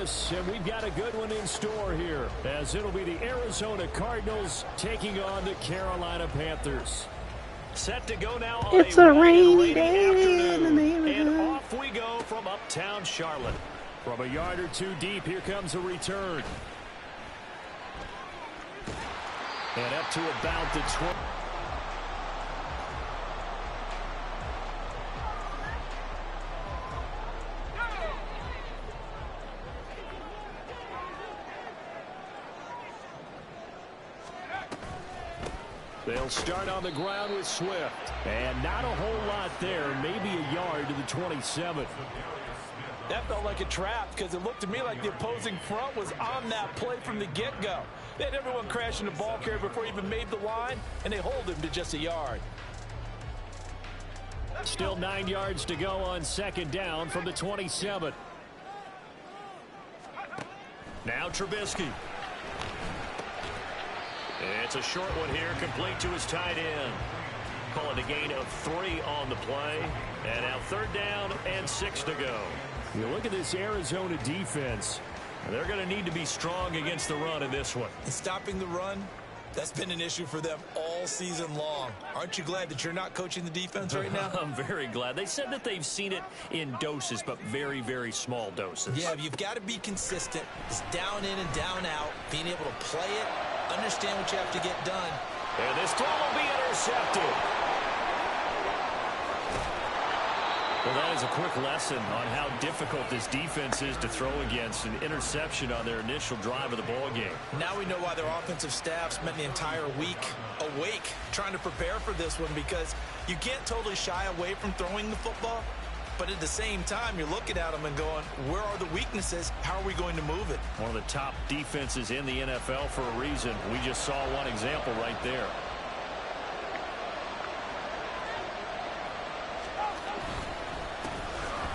this, and we've got a good one in store here, as it'll be the Arizona Cardinals taking on the Carolina Panthers. Set to go now on it's a rainy day afternoon, and off we go from uptown Charlotte. From a yard or two deep, here comes a return. And up to about the 20. They'll start on the ground with Swift. And not a whole lot there, maybe a yard to the 27. That felt like a trap because it looked to me like the opposing front was on that play from the get-go. They had everyone crashing the ball carrier before he even made the line, and they hold him to just a yard. Still 9 yards to go on second down from the 27. Now Trubisky. It's a short one here, complete to his tight end. Call it a gain of 3 on the play. And now third down and 6 to go. You look at this Arizona defense. They're going to need to be strong against the run in this one. And stopping the run, that's been an issue for them all season long. Aren't you glad that you're not coaching the defense right now? I'm very glad. They said that they've seen it in doses, but very, very small doses. Yeah, you've got to be consistent. It's down in and down out. Being able to play it, understand what you have to get done. And this throw will be intercepted. Well, that is a quick lesson on how difficult this defense is to throw against. An interception on their initial drive of the ball game. Now we know why their offensive staff spent the entire week awake trying to prepare for this one, because you can't totally shy away from throwing the football, but at the same time you're looking at them and going, where are the weaknesses? How are we going to move it? One of the top defenses in the NFL for a reason. We just saw one example right there.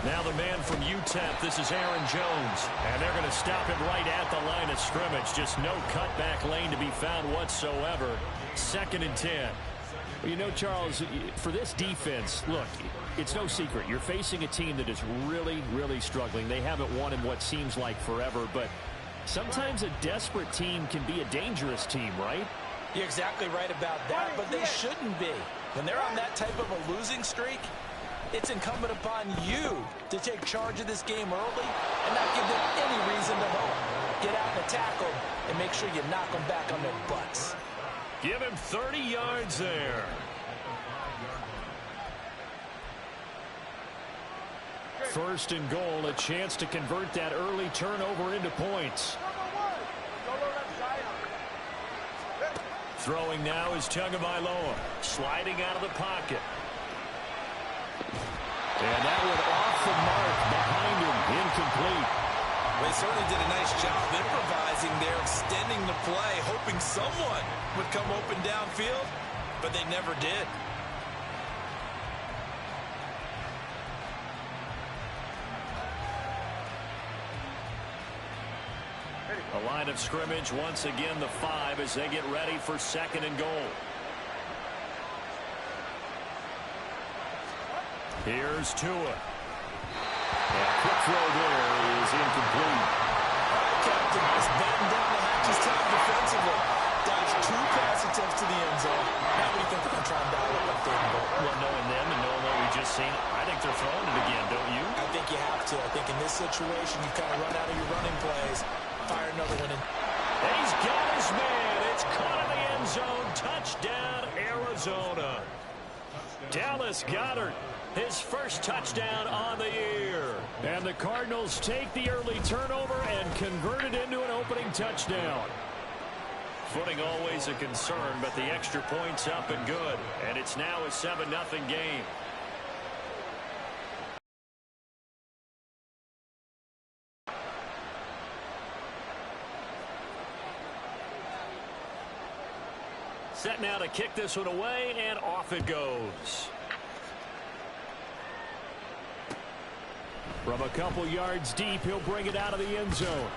Now the man from UTEP, this is Aaron Jones. And they're going to stop him right at the line of scrimmage. Just no cutback lane to be found whatsoever. 2nd and 10. Well, you know, Charles, for this defense, look, it's no secret. You're facing a team that is really, really struggling. They haven't won in what seems like forever, but sometimes a desperate team can be a dangerous team, right? You're exactly right about that, but they shouldn't be. When they're on that type of a losing streak, it's incumbent upon you to take charge of this game early and not give them any reason to hope. Get out and attack them and make sure you knock them back on their butts. Give him 30 yards there. First and goal, a chance to convert that early turnover into points. Throwing now is Tagovailoa, sliding out of the pocket. And that one off the mark behind him, incomplete. They certainly did a nice job improvising there, extending the play, hoping someone would come open downfield, but they never did. A line of scrimmage, once again the 5 as they get ready for 2nd and goal. Here's Tua. And quick throw there is incomplete. Captain is batting down the hatches time defensively. Dodged 2 pass attempts to the end zone. Now what do you think they're going to try and dial up on 3rd and goal? Well, knowing them and knowing what we just seen, I think they're throwing it again, don't you? I think you have to. I think in this situation, you kind of run out of your running plays. Fire another one in. He's got his man. It's caught in the end zone. Touchdown, Arizona. Dallas Goedert, his first touchdown on the year. And the Cardinals take the early turnover and convert it into an opening touchdown. Footing always a concern, but the extra point's up and good. And it's now a 7-0 game. Set now to kick this one away, and off it goes. From a couple yards deep, he'll bring it out of the end zone.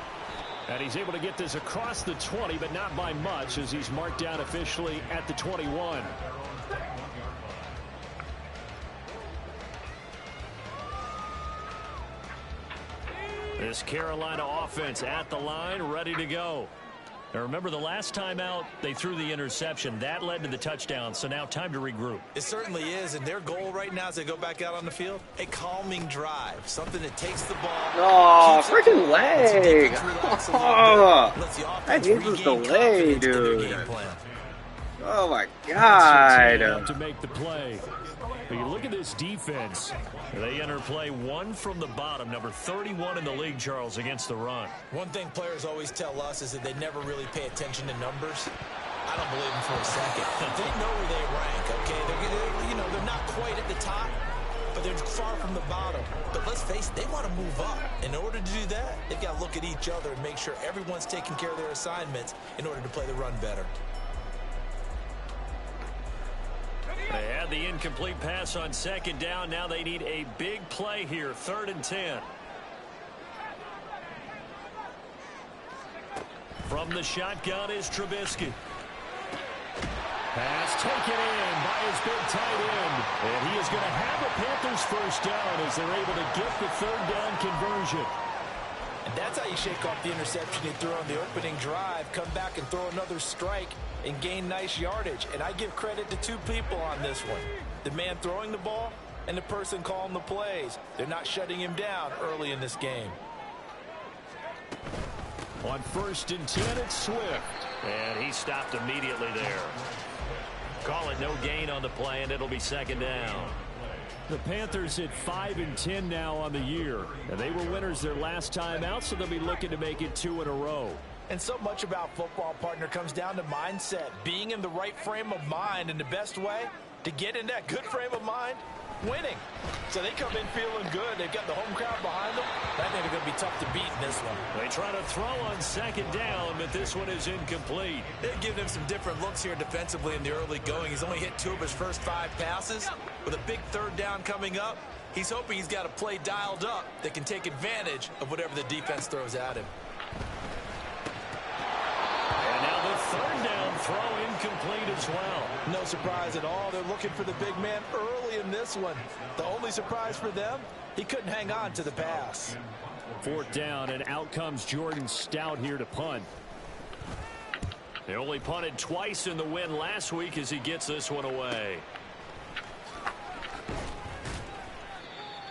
And he's able to get this across the 20, but not by much, as he's marked down officially at the 21. This Carolina offense at the line, ready to go. Now remember, the last time out, they threw the interception. That led to the touchdown, so now time to regroup. It certainly is, and their goal right now as they go back out on the field, a calming drive, something that takes the ball. Oh, freaking leg! Oh, I hate this delay, dude. Oh my God! To make the play. But you look at this defense. They enter play one from the bottom, number 31 in the league, Charles, against the run. One thing players always tell us is that they never really pay attention to numbers. I don't believe them for a second. They know where they rank, okay? They're not quite at the top, but they're far from the bottom. But let's face it, they want to move up. In order to do that, they've got to look at each other and make sure everyone's taking care of their assignments in order to play the run better. They had the incomplete pass on second down. Now they need a big play here, 3rd and 10. From the shotgun is Trubisky. Pass taken in by his big tight end. And he is going to have the Panthers first down as they're able to get the 3rd down conversion. And that's how you shake off the interception he threw on the opening drive, come back and throw another strike and gain nice yardage. And I give credit to two people on this one. The man throwing the ball and the person calling the plays. They're not shutting him down early in this game. On 1st and 10, it's Swift. And he stopped immediately there. Call it no gain on the play, and it'll be 2nd down. The Panthers at 5 and 10 now on the year. And they were winners their last time out, so they'll be looking to make it 2 in a row. And so much about football, partner, comes down to mindset. Being in the right frame of mind, and the best way to get in that good frame of mind, winning. So they come in feeling good. They've got the home crowd behind them. I think they're going to be tough to beat in this one. They try to throw on 2nd down, but this one is incomplete. They've given him some different looks here defensively in the early going. He's only hit 2 of his first 5 passes. With a big 3rd down coming up, he's hoping he's got a play dialed up that can take advantage of whatever the defense throws at him. And now the 3rd down throw incomplete as well. No surprise at all. They're looking for the big man early in this one. The only surprise for them, he couldn't hang on to the pass. 4th down, and out comes Jordan Stout here to punt. They only punted twice in the win last week as he gets this one away.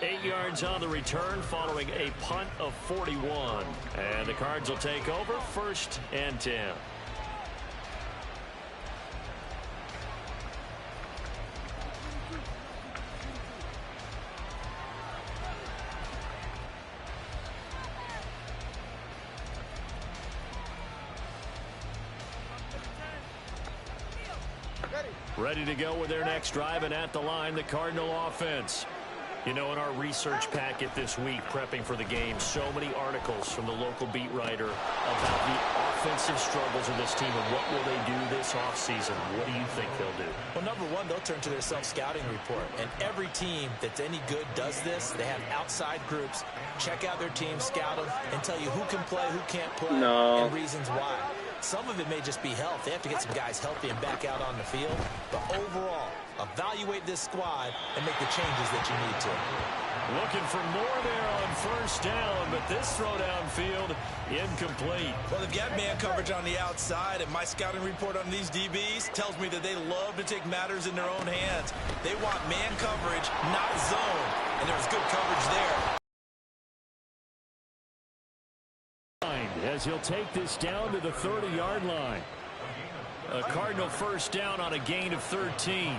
8 yards on the return following a punt of 41. And the Cards will take over, 1st and 10. Ready to go with their next drive, and at the line, the Cardinal offense. You know, in our research packet this week, prepping for the game, so many articles from the local beat writer about the offensive struggles of this team and what will they do this offseason. What do you think they'll do? Well, number one, they'll turn to their self-scouting report. And every team that's any good does this. They have outside groups, check out their team, scout them, and tell you who can play, who can't play, and reasons why. Some of it may just be health. They have to get some guys healthy and back out on the field. But overall, evaluate this squad and make the changes that you need to. Looking for more there on 1st down, but this throw downfield incomplete. Well, they've got man coverage on the outside, and my scouting report on these DBs tells me that they love to take matters in their own hands. They want man coverage, not zone, and there's good coverage there. As he'll take this down to the 30-yard line. A Cardinal 1st down on a gain of 13.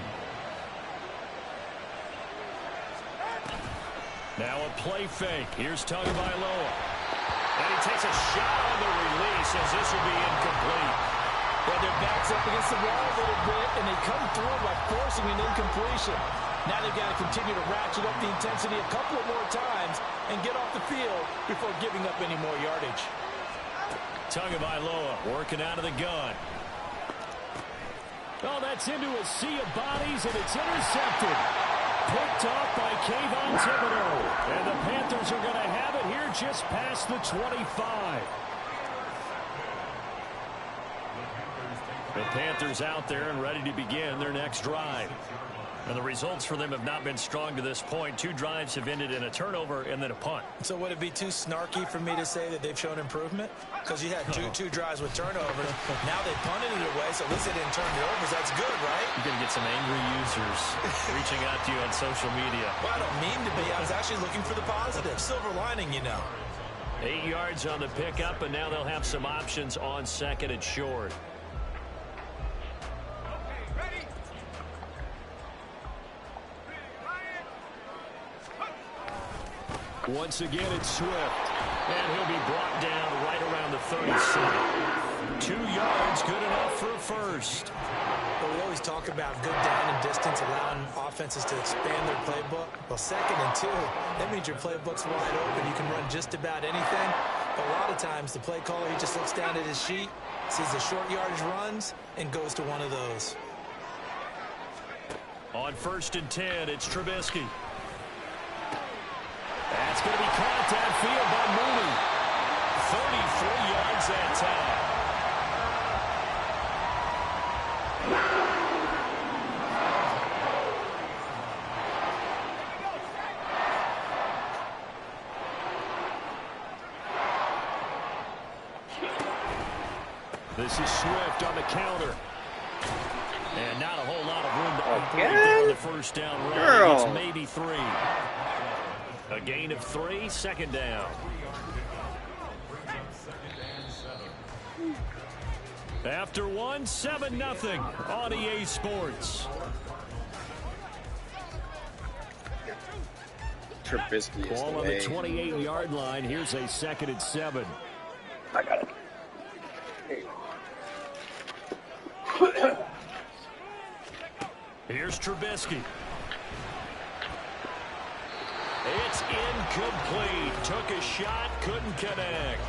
Now a play fake. Here's Tagovailoa. And he takes a shot on the release as this will be incomplete. Well, their backs up against the wall a little bit, and they come through by forcing an incompletion. Now they've got to continue to ratchet up the intensity a couple of more times and get off the field before giving up any more yardage. Tagovailoa working out of the gun. Oh, that's into a sea of bodies, and it's intercepted. Picked off by Kayvon Thibodeau. And the Panthers are going to have it here just past the 25. The Panthers out there and ready to begin their next drive. And the results for them have not been strong to this point. 2 drives have ended in a turnover and then a punt. So would it be too snarky for me to say that they've shown improvement? Because you had two drives with turnovers. Now they punted it away, so at least they didn't turn it over. That's good, right? You're going to get some angry users reaching out to you on social media. Well, I don't mean to be. I was actually looking for the positive. Silver lining, you know. 8 yards on the pickup, and now they'll have some options on second and short. Once again, it's Swift. And he'll be brought down right around the 37. 2 yards, good enough for a first. Well, we always talk about good down and distance, allowing offenses to expand their playbook. Well, 2nd and 2, that means your playbook's wide open. You can run just about anything. But a lot of times, the play caller, he just looks down at his sheet, sees the short yardage runs, and goes to one of those. On 1st and 10, it's Trubisky. That's going to be caught downfield by Mooney. 33 yards that time. This is Swift on the counter. And not a whole lot of room to operate there on the first down run. It's maybe 3. A gain of 3, 2nd down. After 1, 7-0 on EA Sports. Trubisky is ball on the 28-yard line. Here's a 2nd and 7. I got it. Here's Trubisky. It's incomplete. Took a shot, couldn't connect.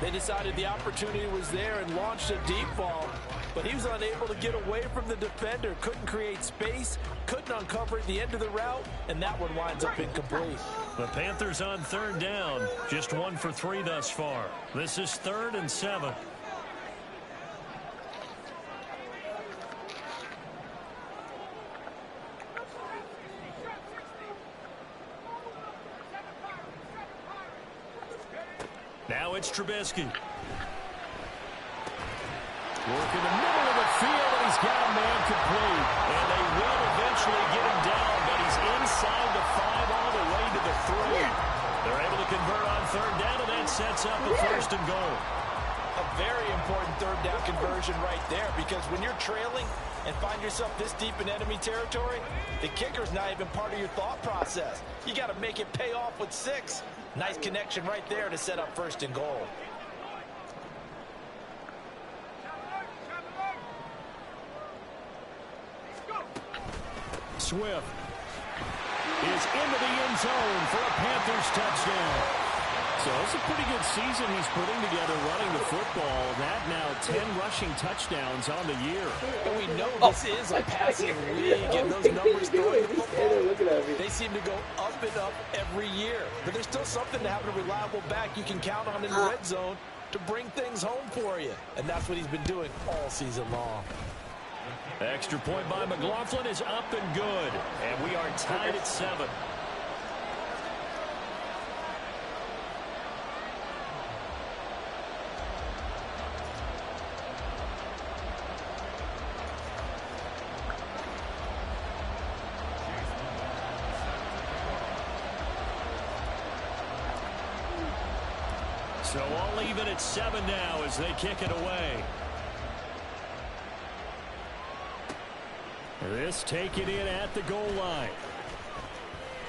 They decided the opportunity was there and launched a deep ball, but he was unable to get away from the defender. Couldn't create space, couldn't uncover at the end of the route, and that one winds up incomplete. The Panthers on 3rd down. Just 1 for 3 thus far. This is 3rd and 7. Now it's Trubisky. Working the middle of the field, and he's got a man complete. And they will eventually get him down, but he's inside the 5 all the way to the 3. They're able to convert on 3rd down, and that sets up a 1st and goal. A very important 3rd down conversion right there, because when you're trailing and find yourself this deep in enemy territory, the kicker's not even part of your thought process. You got to make it pay off with 6. Nice connection right there to set up 1st and goal. Swift is into the end zone for a Panthers touchdown. So it's a pretty good season he's putting together running the football. That now 10 rushing touchdowns on the year. And we know this is a passing league, and those numbers throwing the football, they seem to go up and up every year. But there's still something to having a reliable back you can count on in the red zone to bring things home for you. And that's what he's been doing all season long. Extra point by McLaughlin is up and good. And we are tied at 7. So all even at 7 now as they kick it away. This taken in at the goal line.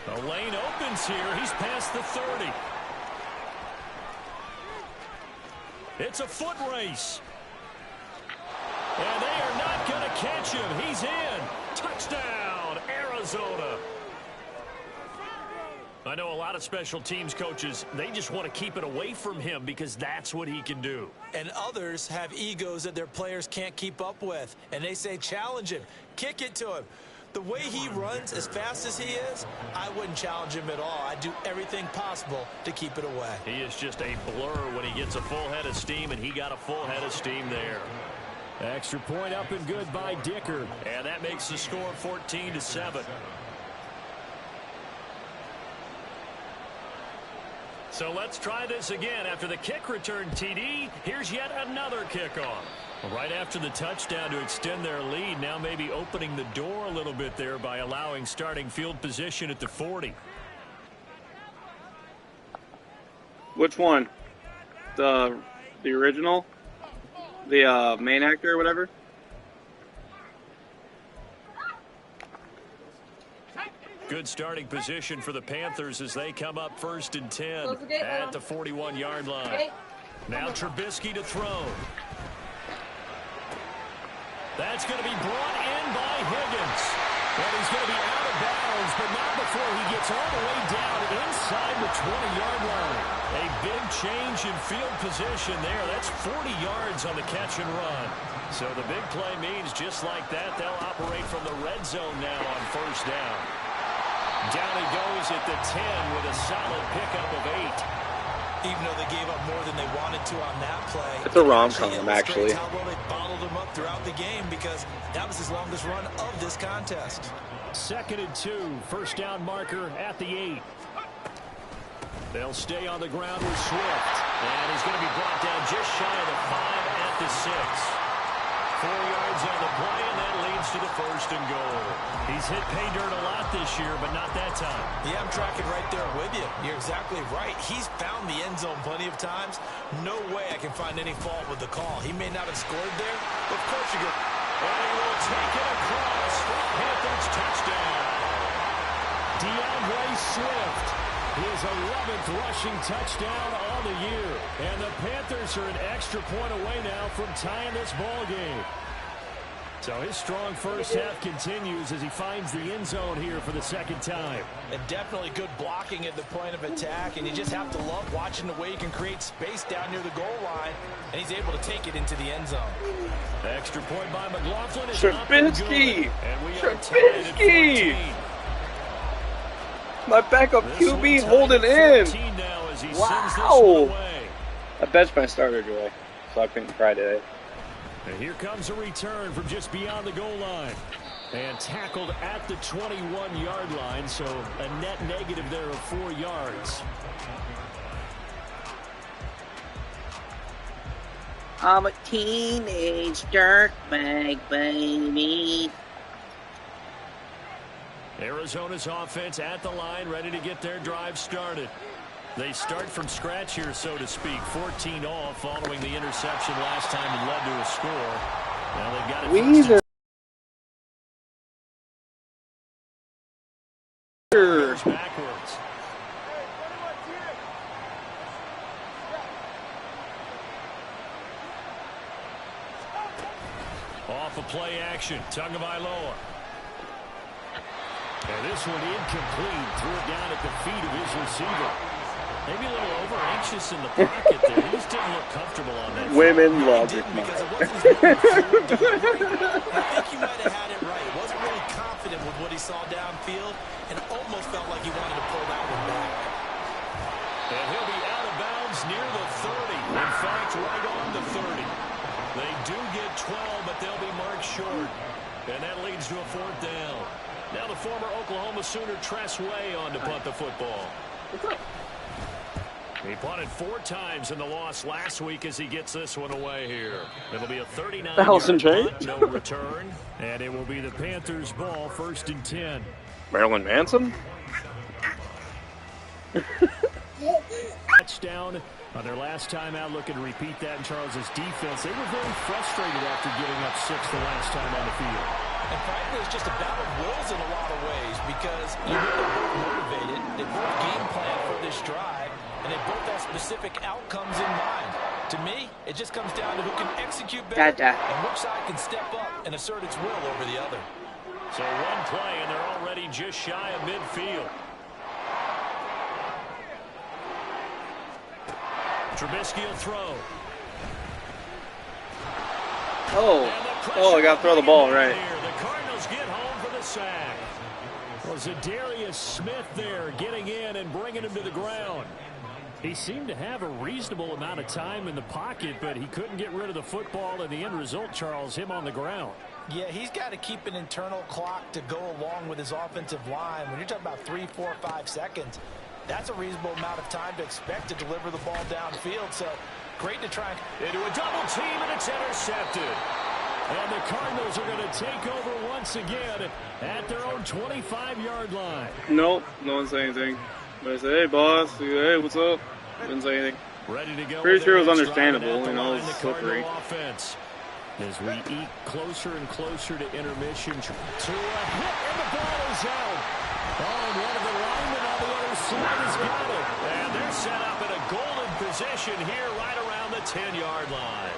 The lane opens here. He's past the 30. It's a foot race. And they are not going to catch him. He's in. Touchdown, Arizona. I know a lot of special teams coaches, they just want to keep it away from him because that's what he can do. And others have egos that their players can't keep up with. And they say, challenge him. Kick it to him. The way he runs, as fast as he is, I wouldn't challenge him at all. I'd do everything possible to keep it away. He is just a blur when he gets a full head of steam, and he got a full head of steam there. Extra point up and good by Dicker. And that makes the score 14-7. So let's try this again. After the kick return TD, here's yet another kickoff. Right after the touchdown to extend their lead, now maybe opening the door a little bit there by allowing starting field position at the 40. Which one? The original? The main actor or whatever? Good starting position for the Panthers as they come up 1st and 10 at the 41-yard line. Now Trubisky to throw. That's going to be brought in by Higgins. And he's going to be out of bounds, but not before he gets all the way down inside the 20-yard line. A big change in field position there. That's 40 yards on the catch and run. So the big play means just like that, they'll operate from the red zone now on 1st down. Down he goes at the 10 with a solid pickup of 8. Even though they gave up more than they wanted to on that play. It's a rom-com, actually. How well they bottled him up throughout the game because that was his longest run of this contest. 2nd and 2, 1st down marker at the 8. They'll stay on the ground with Swift. And he's going to be brought down just shy of the 5 at the 6. 4 yards on the play, and that leads to the 1st and goal. He's hit pay dirt a lot this year, but not that time. Yeah, I'm tracking right there with you. You're exactly right. He's found the end zone plenty of times. No way I can find any fault with the call. He may not have scored there, but of course you get. And he will take it across for Panthers touchdown. DeAndre Swift. His 11th rushing touchdown on the year. And the Panthers are an extra point away now from tying this ball game. So his strong first half continues as he finds the end zone here for the 2nd time. And definitely good blocking at the point of attack. And you just have to love watching the way he can create space down near the goal line. And he's able to take it into the end zone. Extra point by McLaughlin. Trubisky! And we are tied at 14. My backup QB holding in. Wow. I bet my starter today, so I couldn't cry today. And here comes a return from just beyond the goal line. And tackled at the 21-yard line, so a net negative there of 4 yards. I'm a teenage dirtbag, baby. Arizona's offense at the line, ready to get their drive started. They start from scratch here, so to speak. 14 all following the interception last time and led to a score. Now they've got it. Backwards. Off a play action. Tagovailoa. And this one incomplete. Threw it down at the feet of his receiver. Maybe a little over-anxious in the pocket there. He just didn't look comfortable on that. Women love it. Because it wasn't his I think he might have had it right. He wasn't really confident with what he saw downfield and almost felt like he wanted to pull that one back. And he'll be out of bounds near the 30. In fact, right on the 30. They do get 12, but they'll be marked short. And that leads to a 4th down. Now the former Oklahoma Sooner Tress Way on to punt the football. He punted 4 times in the loss last week as he gets this one away here. It'll be a 39-yard punt, no return. And it will be the Panthers' ball, 1st and 10. Marilyn Manson? Touchdown on their last time out, looking to repeat that in Charles's defense. They were very frustrated after giving up 6 the last time on the field. And frankly, it's just a battle of wills in a lot of ways because you know they're both motivated, they both game plan for this drive, and they both have specific outcomes in mind. To me, it just comes down to who can execute better and which side can step up and assert its will over the other. So one play, and they're already just shy of midfield. Trubisky will throw. Oh, I got to throw the ball, right. The Cardinals get home for the sack. Was Zadarius Smith there getting in and bringing him to the ground. He seemed to have a reasonable amount of time in the pocket, but he couldn't get rid of the football, and the end result, Charles, him on the ground. Yeah, he's got to keep an internal clock to go along with his offensive line. When you're talking about 3, 4, 5 seconds, that's a reasonable amount of time to expect to deliver the ball downfield. So great to try into a double team, and it's intercepted. And the Cardinals are going to take over once again at their own 25-yard line. Nope, no one said anything. But I said, hey, boss. Hey, what's up? Didn't say anything. Ready to go. Pretty sure it was understandable. You know, it's slippery. Offense. As we eke closer and closer to intermission. To a hit, and the ball is out. Oh, and one of the linemen on the other side has got it. And they're set up in a golden position here right around the 10-yard line.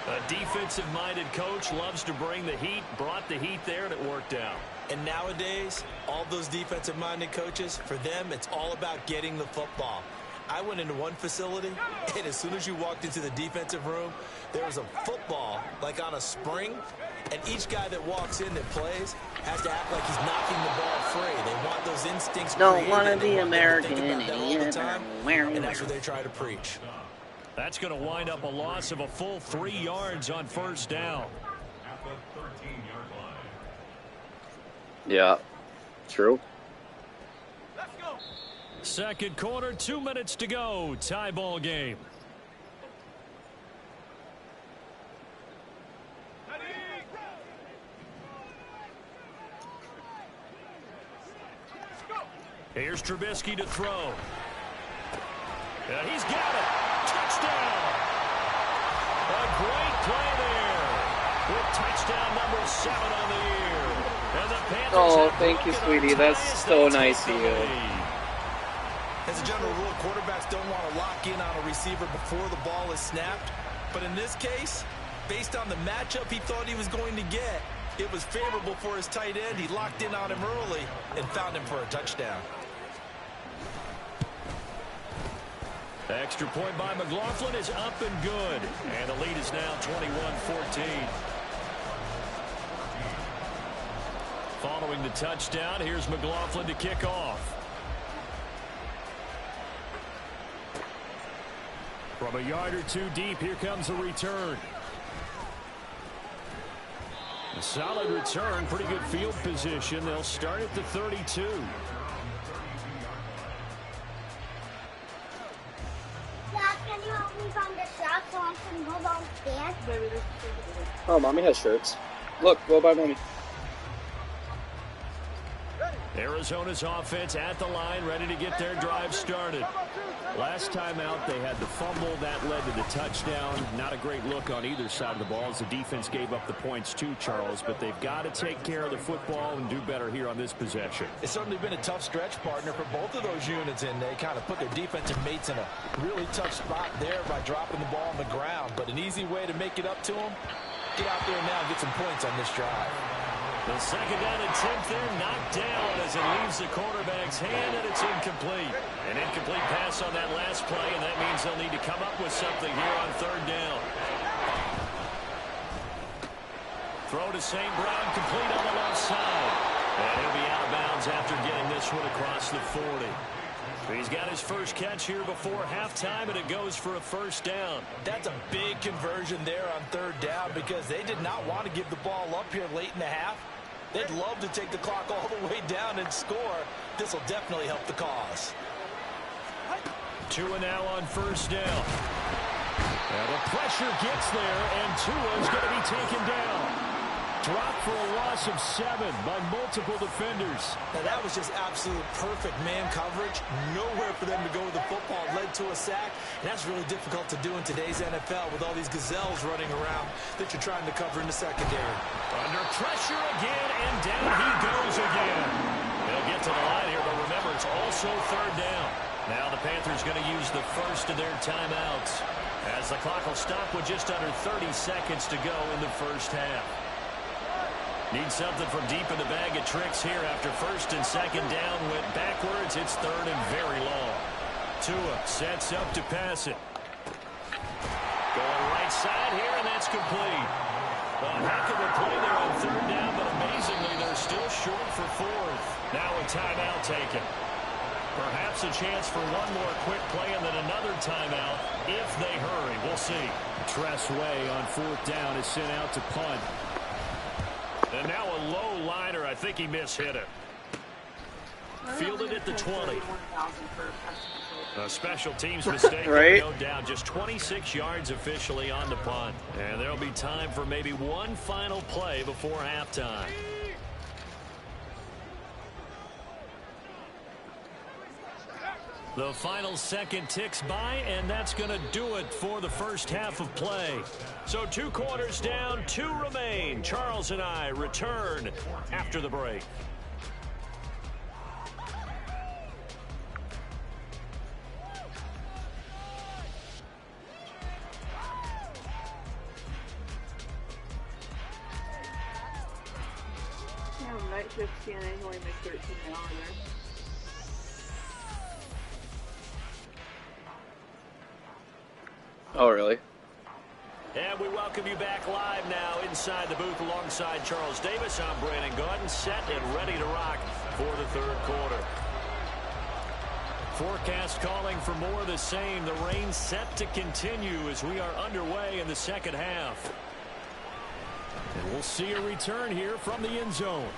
A defensive-minded coach loves to bring the heat, brought the heat there, and it worked out. And nowadays, all those defensive-minded coaches, for them, it's all about getting the football. I went into one facility, and as soon as you walked into the defensive room, there was a football, like on a spring, and each guy that walks in that plays has to act like he's knocking the ball free. They want those instincts Don't want to be American idiot. and that's what they try to preach. That's going to wind up a loss of a full 3 yards on first down. Yeah, true. Second quarter, 2 minutes to go. Tie ball game. Here's Trubisky to throw. And he's got it. Touchdown. A great play there. With touchdown number 7 on the year. And the Panthers Oh, thank you, sweetie. That's so nice of you. As a general rule, quarterbacks don't want to lock in on a receiver before the ball is snapped. But in this case, based on the matchup he thought he was going to get, it was favorable for his tight end. He locked in on him early and found him for a touchdown. Extra point by McLaughlin is up and good. And the lead is now 21-14. Following the touchdown, here's McLaughlin to kick off. From a yard or two deep, here comes a return. A solid return, pretty good field position. They'll start at the 32. Can you help me find the shop so I can go downstairs? Oh, Mommy has shirts. Look, go by Mommy. Arizona's offense at the line, ready to get their drive started. Last time out, they had the fumble. That led to the touchdown. Not a great look on either side of the ball as the defense gave up the points too, Charles. But they've got to take care of the football and do better here on this possession. It's certainly been a tough stretch, partner, for both of those units, and they kind of put their defensive mates in a really tough spot there by dropping the ball on the ground. But an easy way to make it up to them, get out there now and get some points on this drive. The second down and 10th there, knocked down as it leaves the quarterback's hand, and it's incomplete. An incomplete pass on that last play, and that means they'll need to come up with something here on third down. Throw to St. Brown, complete on the left side. And he'll be out of bounds after getting this one across the 40. He's got his first catch here before halftime, and it goes for a first down. That's a big conversion there on third down because they did not want to give the ball up here late in the half. They'd love to take the clock all the way down and score. This will definitely help the cause. Tua now on first down. Now the pressure gets there, and Tua's going to be taken down. Dropped for a loss of 7 by multiple defenders. Now that was just absolute perfect man coverage. Nowhere for them to go with the football. Led to a sack. And that's really difficult to do in today's NFL with all these gazelles running around that you're trying to cover in the secondary. Under pressure again, and down he goes again. They'll get to the line here, but remember, it's also third down. Now the Panthers going to use the first of their timeouts as the clock will stop with just under 30 seconds to go in the first half. Need something from deep in the bag of tricks here after first and second down went backwards. It's third and very long. Tua sets up to pass it. Going right side here, and that's complete. A heck of a play there on third down, but amazingly, they're still short for fourth. Now a timeout taken. Perhaps a chance for one more quick play and then another timeout if they hurry. We'll see. Tressway on 4th down is sent out to punt. And now a low liner. I think he mishit it. Fielded at the 20. A special teams mistake, right? No doubt. Just 26 yards officially on the punt. And there'll be time for maybe one final play before halftime. The final second ticks by, and that's going to do it for the first half of play. So 2 quarters down, 2 remain. Charles and I return after the break. Night shift CNA only makes 13 an hour there. Oh, really? And we welcome you back live now inside the booth alongside Charles Davis. I'm Brandon Gordon, set and ready to rock for the 3rd quarter. Forecast calling for more of the same. The rain set to continue as we are underway in the second half. And we'll see a return here from the end zone.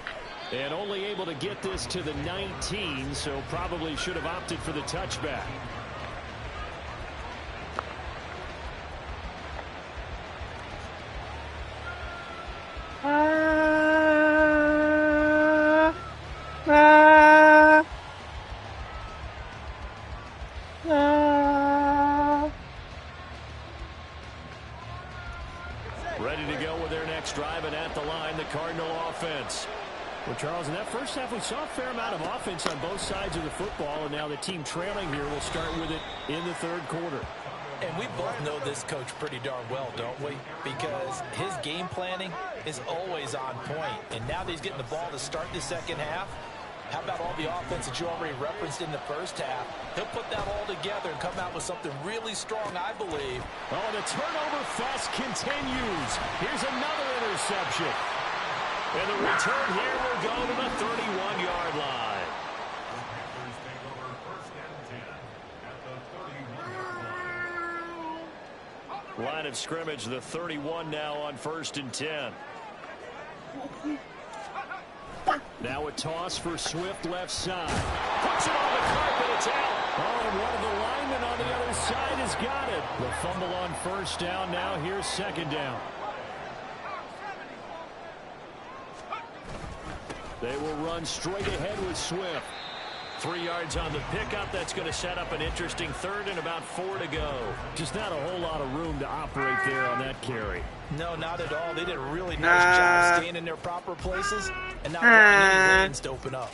And only able to get this to the 19, so probably should have opted for the touchback. Ready to go with their next drive, and at the line, the Cardinal offense. Well, Charles, in that first half, we saw a fair amount of offense on both sides of the football, and now the team trailing here will start with it in the 3rd quarter. And we both know this coach pretty darn well, don't we? Because his game planning is always on point. And now that he's getting the ball to start the second half, how about all the offense that you already referenced in the first half? He'll put that all together and come out with something really strong, I believe. Oh, the turnover fest continues. Here's another interception. And the return here will go to the 31-yard line. Line of scrimmage, the 31 now on 1st and 10. Now a toss for Swift left side. Puts it on the carpet, it's out. Oh, and one of the linemen on the other side has got it. The fumble on 1st down, now here's 2nd down. They will run straight ahead with Swift. 3 yards on the pickup. That's going to set up an interesting 3rd and about 4 to go. Just not a whole lot of room to operate there on that carry. No, not at all. They did a really nice job staying in their proper places and not allowing any lanes to open up.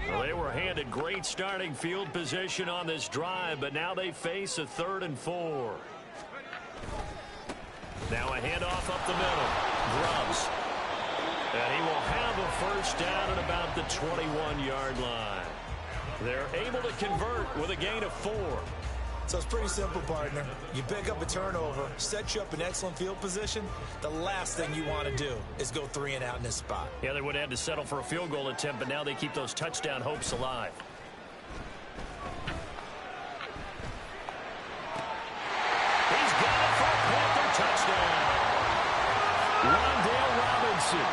Well, they were handed great starting field position on this drive, but now they face a 3rd and 4. Now a handoff up the middle. Grubbs. And he will have a 1st down at about the 21-yard line. They're able to convert with a gain of 4. So it's pretty simple, partner. You pick up a turnover, set you up in excellent field position. The last thing you want to do is go 3 and out in this spot. Yeah, they would have had to settle for a field goal attempt, but now they keep those touchdown hopes alive. He's got it for a Panther touchdown. Rondale Robinson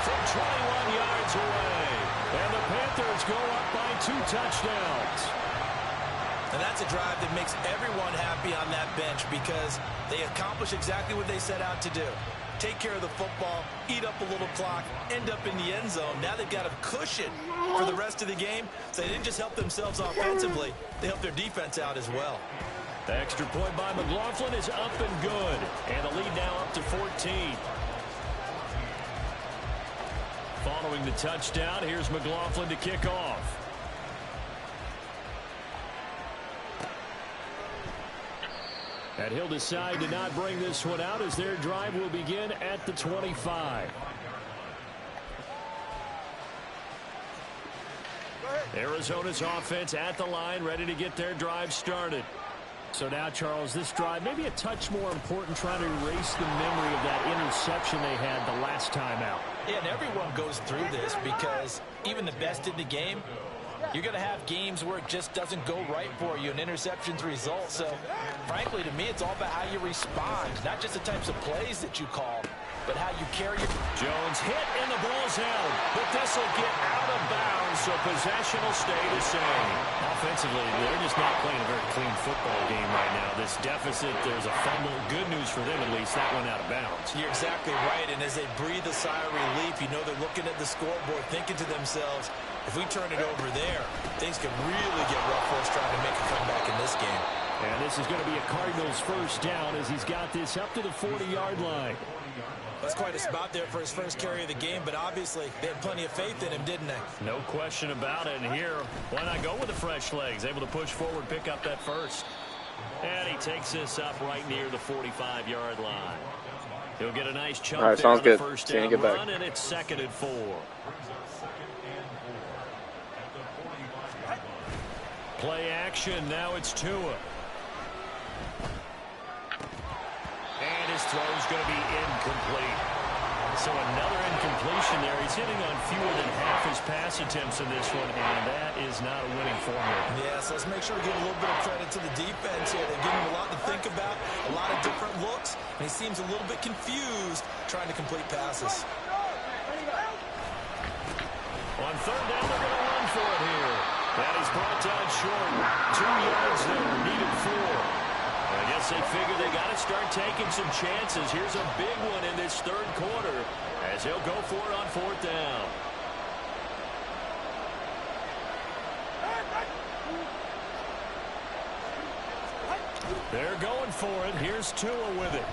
from 21 yards away. And the Panthers go up by 2 touchdowns. And that's a drive that makes everyone happy on that bench because they accomplish exactly what they set out to do. Take care of the football, eat up a little clock, end up in the end zone. Now they've got a cushion for the rest of the game. So they didn't just help themselves offensively, they helped their defense out as well. The extra point by McLaughlin is up and good. And the lead now up to 14. Following the touchdown, here's McLaughlin to kick off. And he'll decide to not bring this one out as their drive will begin at the 25. Arizona's offense at the line, ready to get their drive started. So now, Charles, this drive maybe a touch more important, trying to erase the memory of that interception they had the last time out. Yeah, and everyone goes through this because even the best in the game, you're going to have games where it just doesn't go right for you, and interceptions result. So, frankly, to me, it's all about how you respond, not just the types of plays that you call, but how you carry your... Jones hit, and the ball's out. But this will get out of bounds, so possession will stay the same. Offensively, they're just not playing a very clean football game right now. This deficit, there's a fumble. Good news for them, at least. That went out of bounds. You're exactly right, and as they breathe a sigh of relief, you know they're looking at the scoreboard, thinking to themselves, if we turn it over there, things could really get rough for us trying to make a comeback in this game. And this is going to be a Cardinals first down as he's got this up to the 40-yard line. That's quite a spot there for his first carry of the game, but obviously they had plenty of faith in him, didn't they? No question about it. And here, why not go with the fresh legs? Able to push forward, pick up that first. And he takes this up right near the 45-yard line. He'll get a nice chunk there on the first down run, and it's 2nd and 4. Play action, now it's Tua. And his throw is going to be incomplete. So another incompletion there. He's hitting on fewer than half his pass attempts in this one, and that is not a winning formula. Yes, let's make sure we give a little bit of credit to the defense here. They're giving him a lot to think about, a lot of different looks, and he seems a little bit confused trying to complete passes. On 3rd down, they're going to run for it here. And he's brought down short. 2 yards there, needed 4. I guess they figure they got to start taking some chances. Here's a big one in this 3rd quarter as he'll go for it on 4th down. They're going for it. Here's Tua with it.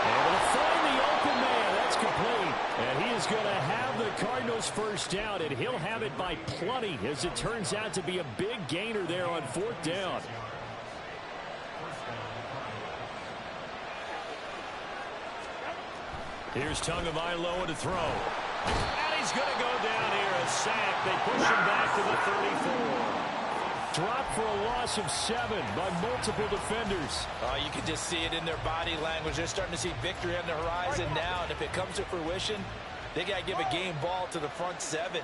Able to find the open man. That's complete. And he is going to have the Cardinals first down, and he'll have it by plenty as it turns out to be a big gainer there on 4th down. Here's Tagovailoa to throw. And he's going to go down here. A sack. They push him back to the 34. Dropped for a loss of 7 by multiple defenders. You can just see it in their body language. They're starting to see victory on the horizon now, and if it comes to fruition, they got to give a game ball to the front 7.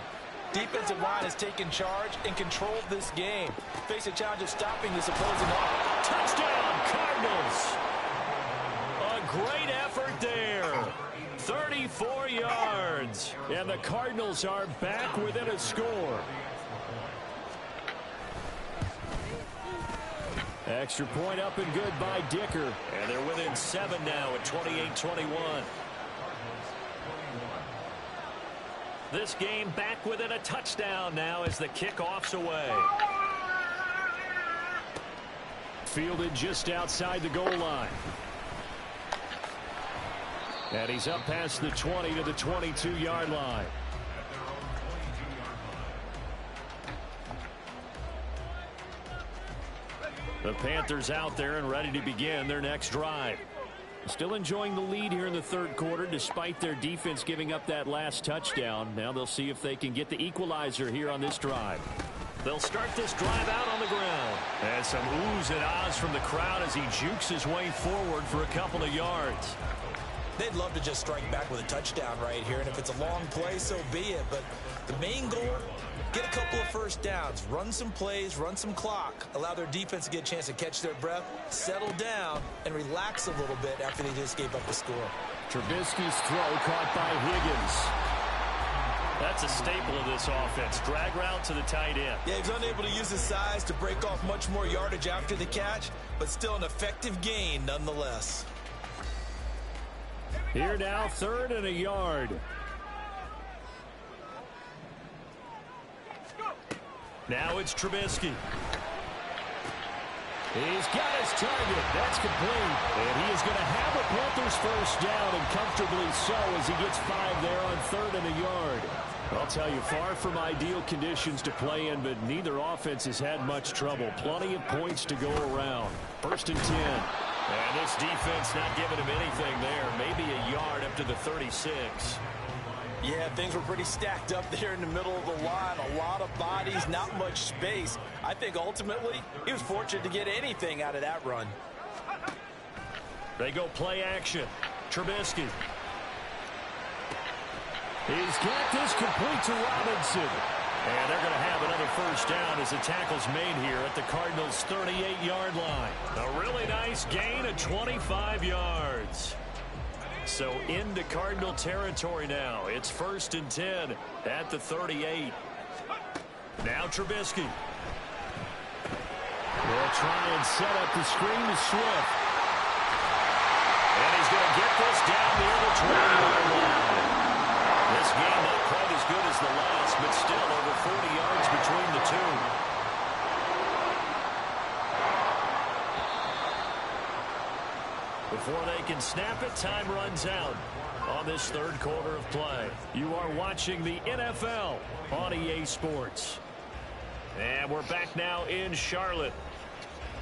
Defensive line has taken charge and controlled this game. Face a challenge of stopping this opposing offense. Touchdown, Cardinals. A great effort there. 34 yards. And the Cardinals are back within a score. Extra point up and good by Dicker. And they're within 7 now at 28-21. This game back within a touchdown now as the kickoff's away. Fielded just outside the goal line. And he's up past the 20 to the 22-yard line. The Panthers out there and ready to begin their next drive. Still enjoying the lead here in the 3rd quarter despite their defense giving up that last touchdown. Now they'll see if they can get the equalizer here on this drive. They'll start this drive out on the ground. And some oohs and ahs from the crowd as he jukes his way forward for a couple of yards. They'd love to just strike back with a touchdown right here, and if it's a long play, so be it. But the main goal, get a couple of first downs, run some plays, run some clock, allow their defense to get a chance to catch their breath, settle down, and relax a little bit after they just gave up the score. Trubisky's throw caught by Higgins. That's a staple of this offense. Drag route to the tight end. Yeah, he was unable to use his size to break off much more yardage after the catch, but still an effective gain nonetheless. Here now, 3rd and a yard. Now it's Trubisky. He's got his target. That's complete. And he is going to have the Panthers first down, and comfortably so as he gets 5 there on 3rd and a yard. I'll tell you, far from ideal conditions to play in, but neither offense has had much trouble. Plenty of points to go around. 1st and 10. And this defense not giving him anything there. Maybe a yard up to the 36. Yeah, things were pretty stacked up there in the middle of the line. A lot of bodies, not much space. I think ultimately he was fortunate to get anything out of that run. They go play action. Trubisky. He's got this complete to Robinson. And they're going to have another first down as the tackle's made here at the Cardinals' 38-yard line. A really nice gain of 25 yards. So into Cardinal territory now. It's 1st and 10 at the 38. Now Trubisky. They'll try and set up the screen to Swift. And he's going to get this down near the 20-yard line. This game not quite as good as the last, but still over 40 yards between the two. Before they can snap it, time runs out on this third quarter of play. You are watching the NFL on EA Sports. And we're back now in Charlotte.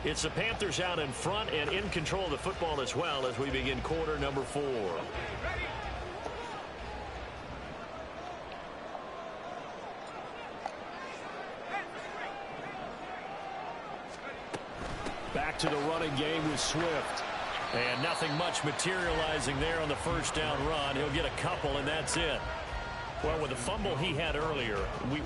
It's the Panthers out in front and in control of the football as well as we begin quarter number 4. Back to the running game with Swift. And nothing much materializing there on the first down run. He'll get a couple, and that's it. Well, with the fumble he had earlier,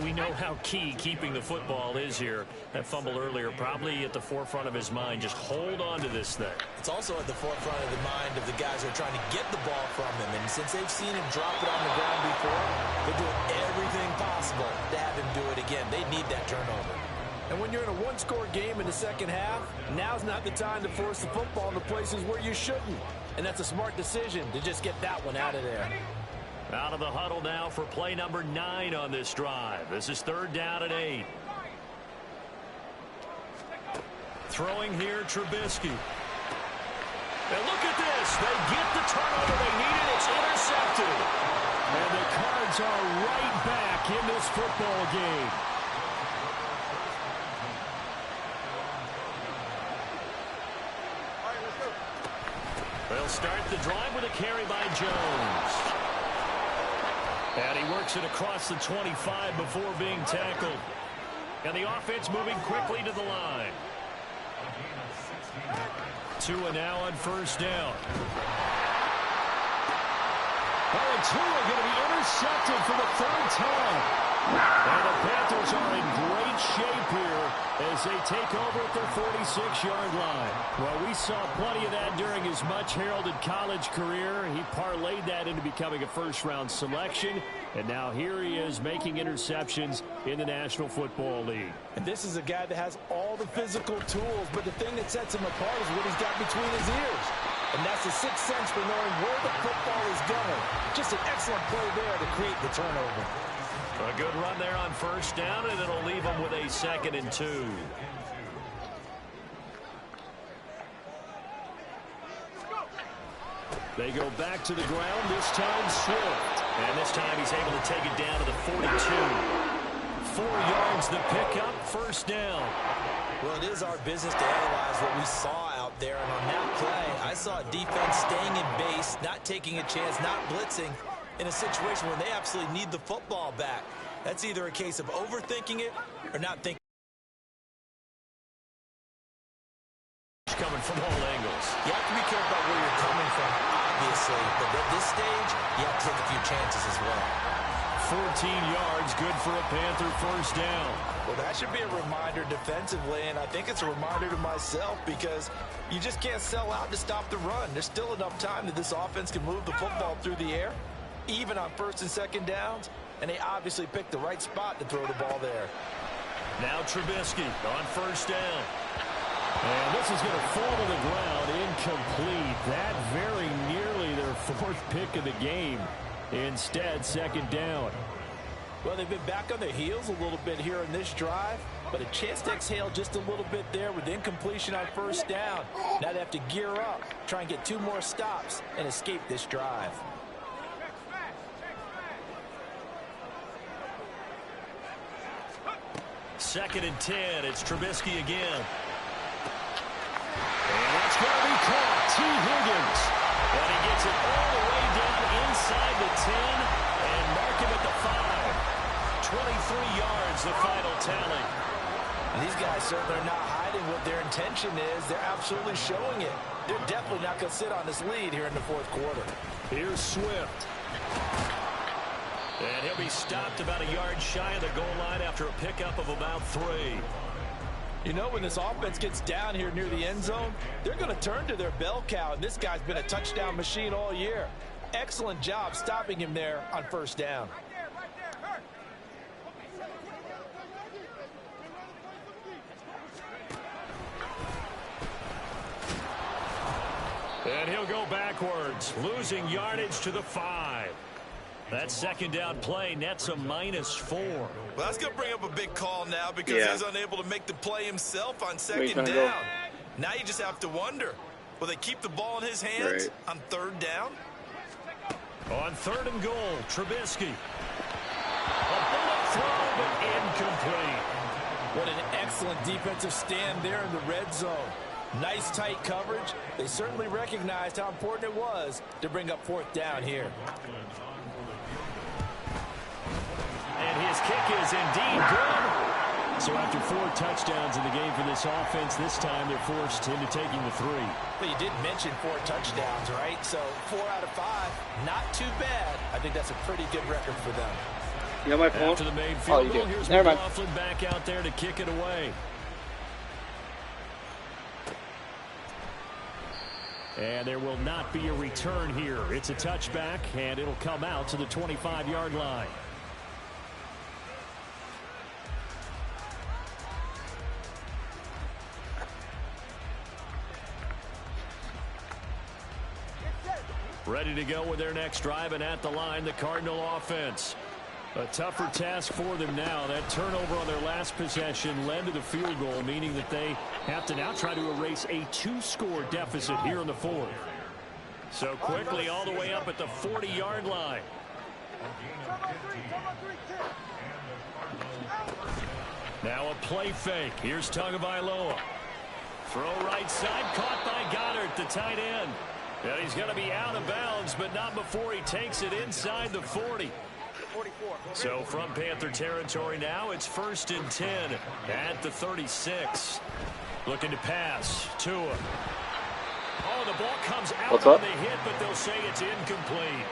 we know how key keeping the football is here. That fumble earlier probably at the forefront of his mind. Just hold on to this thing. It's also at the forefront of the mind of the guys who are trying to get the ball from him. And since they've seen him drop it on the ground before, they're doing everything possible to have him do it again. They need that turnover. And when you're in a one-score game in the second half, now's not the time to force the football into places where you shouldn't. And that's a smart decision to just get that one out of there. Out of the huddle now for play number 9 on this drive. This is 3rd down and 8. Throwing here, Trubisky. And look at this. They get the turnover they needed. It's intercepted. And the Cards are right back in this football game. They'll start the drive with a carry by Jones. And he works it across the 25 before being tackled. And the offense moving quickly to the line. Tua now on first down. Oh, and Tua going to be intercepted for the 3rd time. And the Panthers are in great shape here as they take over at their 46-yard line. Well, we saw plenty of that during his much-heralded college career. He parlayed that into becoming a first-round selection. And now here he is making interceptions in the National Football League. And this is a guy that has all the physical tools, but the thing that sets him apart is what he's got between his ears. And that's the sixth sense for knowing where the football is going. Just an excellent play there to create the turnover. A good run there on first down, and it'll leave them with a 2nd and 2. They go back to the ground, this time Swift. And this time he's able to take it down to the 42. 4 yards the pickup, first down. Well, it is our business to analyze what we saw out there. And on that play, I saw a defense staying in base, not taking a chance, not blitzing in a situation where they absolutely need the football back. That's either a case of overthinking it or not thinking. Coming from all angles. You have to be careful about where you're coming from, obviously. But at this stage, you have to take a few chances as well. 14 yards, good for a Panther first down. Well, that should be a reminder defensively, and I think it's a reminder to myself because you just can't sell out to stop the run. There's still enough time that this offense can move the football through the air, even on 1st and 2nd downs, and they obviously picked the right spot to throw the ball there. Now Trubisky on first down. And this is going to fall to the ground, incomplete. That very nearly their 4th pick of the game. Instead, 2nd down. Well, they've been back on their heels a little bit here in this drive, but a chance to exhale just a little bit there with incompletion on first down. Now they have to gear up, try and get 2 more stops, and escape this drive. Second and 10. It's Trubisky again. And that's going to be caught. T. Higgins. And he gets it all the way down inside the 10. And him at the 5. 23 yards, the final tally. And these guys certainly are not hiding what their intention is. They're absolutely showing it. They're definitely not going to sit on this lead here in the fourth quarter. Here's Swift. And he'll be stopped about a yard shy of the goal line after a pickup of about 3. You know, when this offense gets down here near the end zone, they're going to turn to their bell cow, and this guy's been a touchdown machine all year. Excellent job stopping him there on first down. And he'll go backwards, losing yardage to the 5. That second down play nets a -4. Well, that's going to bring up a big call now because he's unable to make the play himself on second down. Go? Now you just have to wonder, will they keep the ball in his hands on third down? On 3rd and goal, Trubisky. A bullet throw, but incomplete. What an excellent defensive stand there in the red zone. Nice tight coverage. They certainly recognized how important it was to bring up 4th down here. And his kick is indeed good. So after 4 touchdowns in the game for this offense, this time they're forced into taking the 3. But you did mention 4 touchdowns, right? So 4 out of 5, not too bad. I think that's a pretty good record for them. You got my phone? After the main field goal, here's Never mind. McLaughlin back out there to kick it away. And there will not be a return here. It's a touchback, and it'll come out to the 25-yard line. Ready to go with their next drive, and at the line, the Cardinal offense. A tougher task for them now. That turnover on their last possession led to the field goal, meaning that they have to now try to erase a 2-score deficit here in the 4th. So quickly all the way up at the 40-yard line. Now a play fake. Here's Tagovailoa. Throw right side, caught by Goddard, the tight end. And he's going to be out of bounds, but not before he takes it inside the 40. So from Panther territory now, it's 1st and 10 at the 36. Looking to pass. Tua. Oh, the ball comes out on the hit, but they'll say it's incomplete.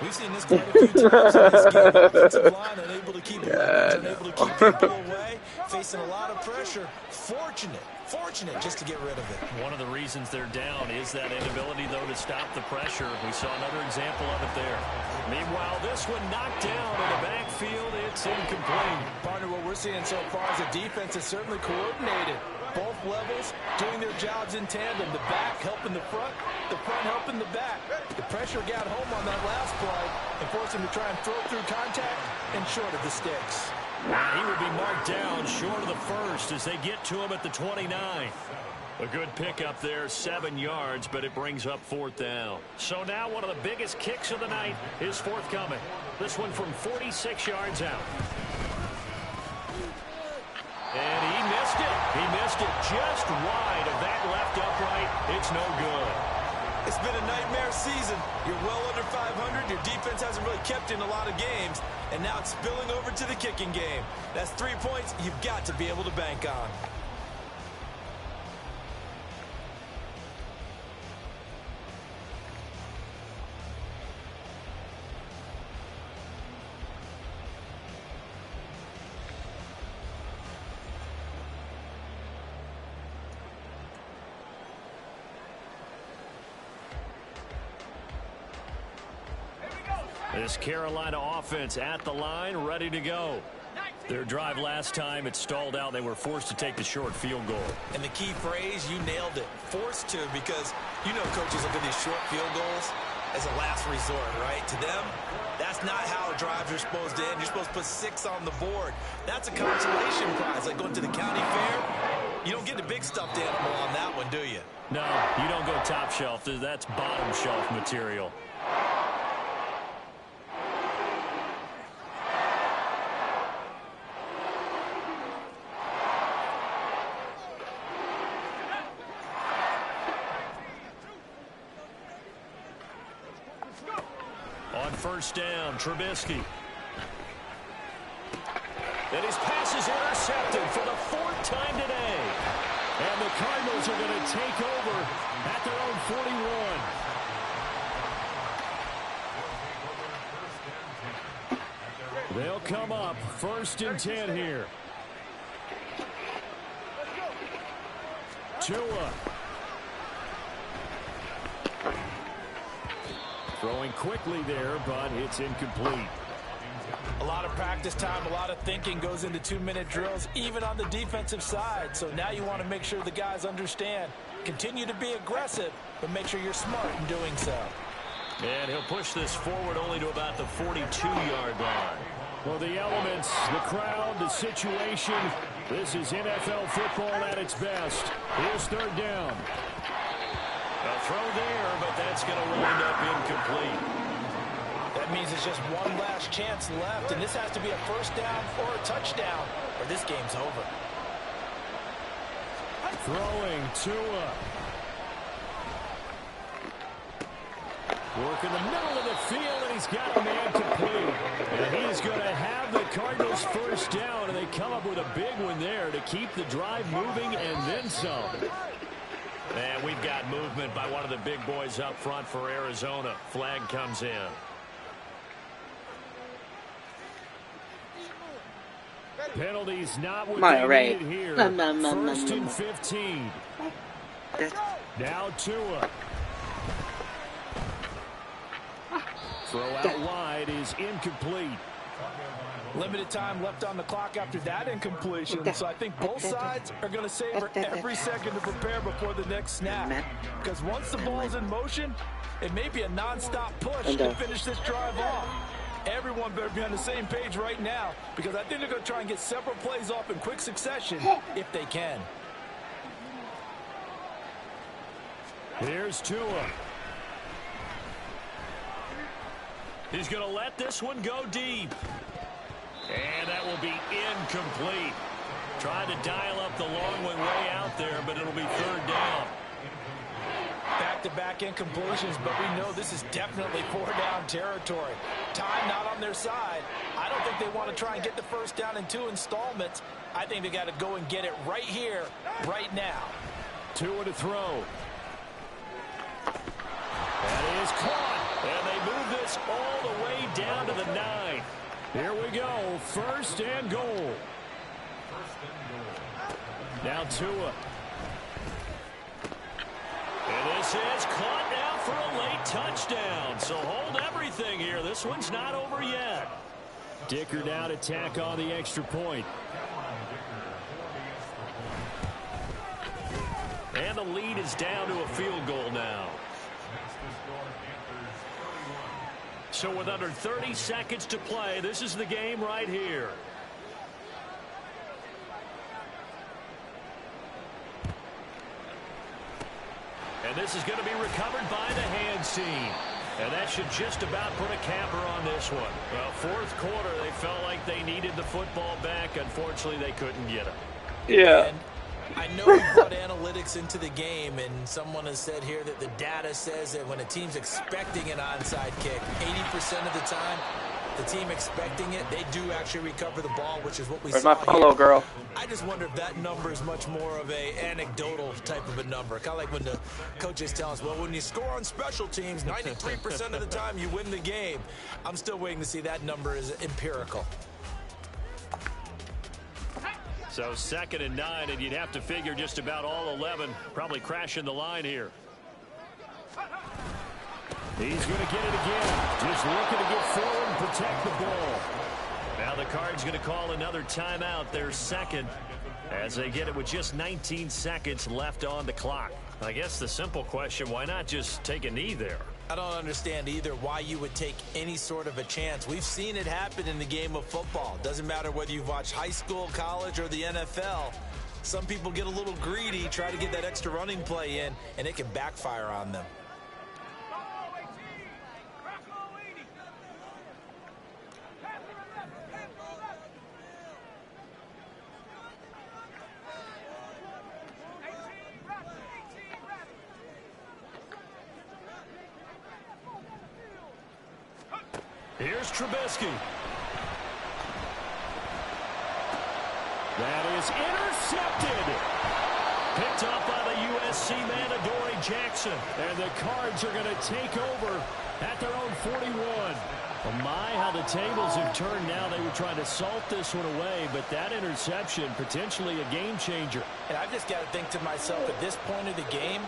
We've seen this quite a few times in this game. Offensive line unable to keep unable to keep people away, facing a lot of pressure. Fortunate just to get rid of it. One of the reasons they're down is that inability, though, to stop the pressure. We saw another example of it there. Meanwhile, this one knocked down in the backfield. It's incomplete. Partner, what we're seeing so far is the defense is certainly coordinated. Both levels doing their jobs in tandem. The back helping the front helping the back. The pressure got home on that last play and forced him to try and throw through contact and short of the sticks. He would be marked down short of the 1st as they get to him at the 29. A good pickup there, 7 yards, but it brings up 4th down. So now one of the biggest kicks of the night is forthcoming. This one from 46 yards out. And he missed it. He missed it just wide of that left upright. It's no good. It's been a nightmare season. You're well under 500. Your defense hasn't really kept in a lot of games. And now it's spilling over to the kicking game. That's 3 points you've got to be able to bank on. This Carolina offense at the line, ready to go. Their drive last time, it stalled out. They were forced to take the short field goal. And the key phrase, you nailed it. Forced to, because you know coaches look at these short field goals as a last resort, right? To them, that's not how drives are supposed to end. You're supposed to put 6 on the board. That's a consolation prize, like going to the county fair. You don't get the big stuffed animal on that one, do you? No, you don't go top shelf. That's bottom shelf material. On 1st down, Trubisky. And his pass is intercepted for the 4th time today. And the Cardinals are going to take over at their own 41. They'll come up 1st and 10 here. Tua. Throwing quickly there, but it's incomplete. A lot of practice time, a lot of thinking goes into 2-minute drills, even on the defensive side. So now you want to make sure the guys understand. Continue to be aggressive, but make sure you're smart in doing so. And he'll push this forward only to about the 42-yard line. Well, the elements, the crowd, the situation, this is NFL football at its best. Here's 3rd down. A throw there, but that's going to wind up incomplete. That means it's just one last chance left, and this has to be a 1st down or a touchdown, or this game's over. Throwing Tua. Work in the middle of the field, and he's got a man complete. And he's going to have the Cardinals 1st down, and they come up with a big one there to keep the drive moving and then some. And we've got movement by one of the big boys up front for Arizona. Flag comes in. Penalties not what they needed here. 1st and 15. Now Tua. Throw out wide is incomplete. Limited time left on the clock after that incompletion, so I think both sides are going to savor every second to prepare before the next snap. Because once the ball's in motion, it may be a non-stop push to finish this drive off. Everyone better be on the same page right now, because I think they're going to try and get several plays off in quick succession if they can. Here's Tua. He's going to let this one go deep. And that will be incomplete. Trying to dial up the long one way out there, but it'll be 3rd down. Back-to-back incompletions, but we know this is definitely 4-down territory. Time not on their side. I don't think they want to try and get the 1st down in 2 installments. I think they got to go and get it right here, right now. Tua to throw. That is caught. And they move this all the way down to the 9. Here we go. 1st and goal. Now Tua. And this is caught now for a late touchdown. So hold everything here. This one's not over yet. Dicker now to tack on the extra point. And the lead is down to a field goal now. So with under 30 seconds to play, this is the game right here. And this is going to be recovered by the hands team. And that should just about put a capper on this one. Well, 4th quarter, they felt like they needed the football back. Unfortunately, they couldn't get it. Yeah. And I know we brought analytics into the game, and someone has said here that the data says that when a team's expecting an onside kick, 80% of the time, the team expecting it, they do actually recover the ball, which is what we saw my follow, here. girl? I just wonder if that number is much more of a anecdotal type of a number. Kind of like when the coaches tell us, well, when you score on special teams, 93% of the time you win the game. I'm still waiting to see that number is empirical. So 2nd and 9, and you'd have to figure just about all 11 probably crashing the line here. He's going to get it again. Just looking to get forward and protect the ball. Now the Cards going to call another timeout, their 2nd, as they get it with just 19 seconds left on the clock. I guess the simple question, why not just take a knee there? I don't understand either why you would take any sort of a chance. We've seen it happen in the game of football. Doesn't matter whether you've watched high school, college, or the NFL. Some people get a little greedy, try to get that extra running play in, and it can backfire on them. Here's Trubisky. That is intercepted. Picked off by the USC man, Adoree Jackson. And the Cards are going to take over at their own 41. Oh my, how the tables have turned now. They were trying to salt this one away, but that interception, potentially a game changer. And I've just got to think to myself, at this point of the game,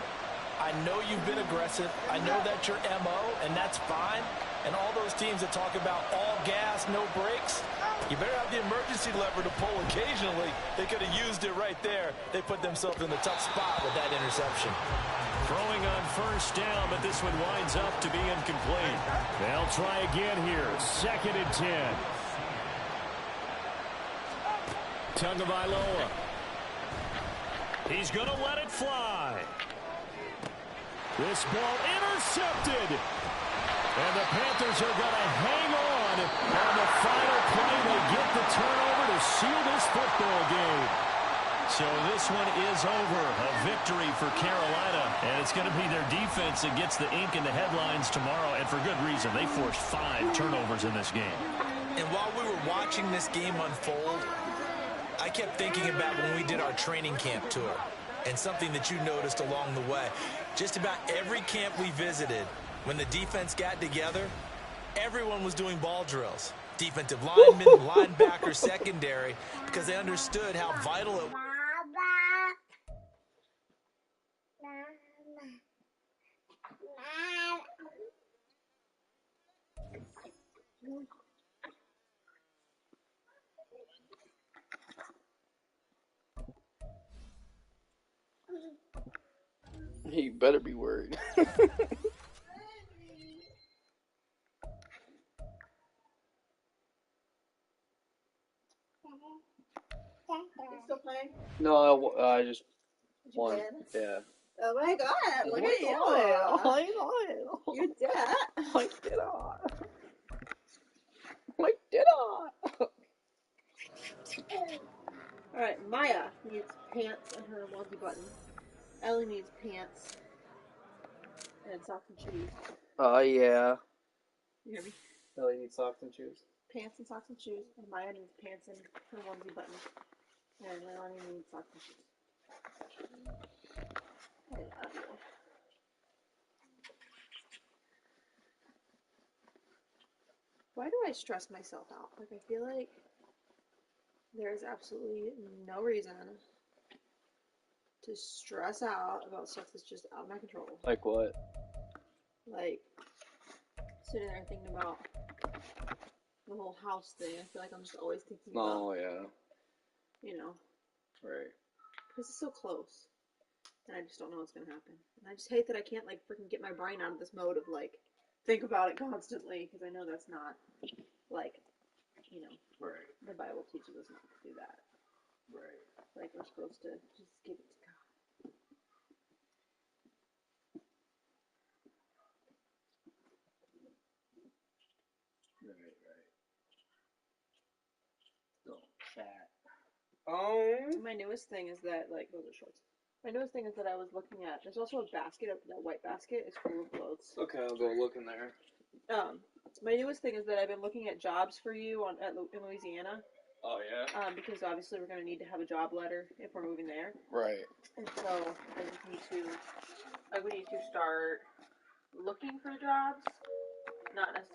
I know you've been aggressive. I know that's your MO, and that's fine. And all those teams that talk about all gas, no brakes, you better have the emergency lever to pull occasionally. They could have used it right there. They put themselves in a tough spot with that interception. Throwing on first down, but this one winds up to be incomplete. They'll try again here. 2nd and 10. Tagovailoa. He's going to let it fly. This ball intercepted. And the Panthers are going to hang on the final play. They get the turnover to seal this football game. So this one is over. A victory for Carolina. And it's going to be their defense that gets the ink in the headlines tomorrow. And for good reason. They forced 5 turnovers in this game. And while we were watching this game unfold, I kept thinking about when we did our training camp tour. And something that you noticed along the way. Just about every camp we visited, when the defense got together, everyone was doing ball drills. Defensive linemen, linebacker, secondary, because they understood how vital it was. You better be worried. Still playing? No, I just won. Win? Yeah. Oh my god, look at you. You did it. I did it. Alright, Maya needs pants and her onesie button. Ellie needs pants and socks and shoes. Oh, yeah. You hear me? Ellie needs socks and shoes. Pants and socks and shoes. And Maya needs pants and her onesie button. And Leilani needs socks and shoes. I love you. Why do I stress myself out? Like, I feel like there's absolutely no reason to stress out about stuff that's just out of my control. Like what? Like, sitting there thinking about the whole house thing. I feel like I'm just always thinking about, Oh, yeah. you know, Right. because it's so close. And I just don't know what's going to happen. And I just hate that I can't, like, freaking get my brain out of this mode of, like, think about it constantly, because I know that's not, like, you know, Right. the Bible teaches us not to do that. Right. Like, we're supposed to just give it to God. Right. So sad. My newest thing is that, like, those are shorts. My newest thing is that I was looking at, there's also a basket, that white basket is full of clothes. Okay, I'll go look in there. My newest thing is that I've been looking at jobs for you in Louisiana. Oh, yeah? Because obviously we're going to need to have a job letter if we're moving there. Right. And so we need to start looking for jobs, not necessarily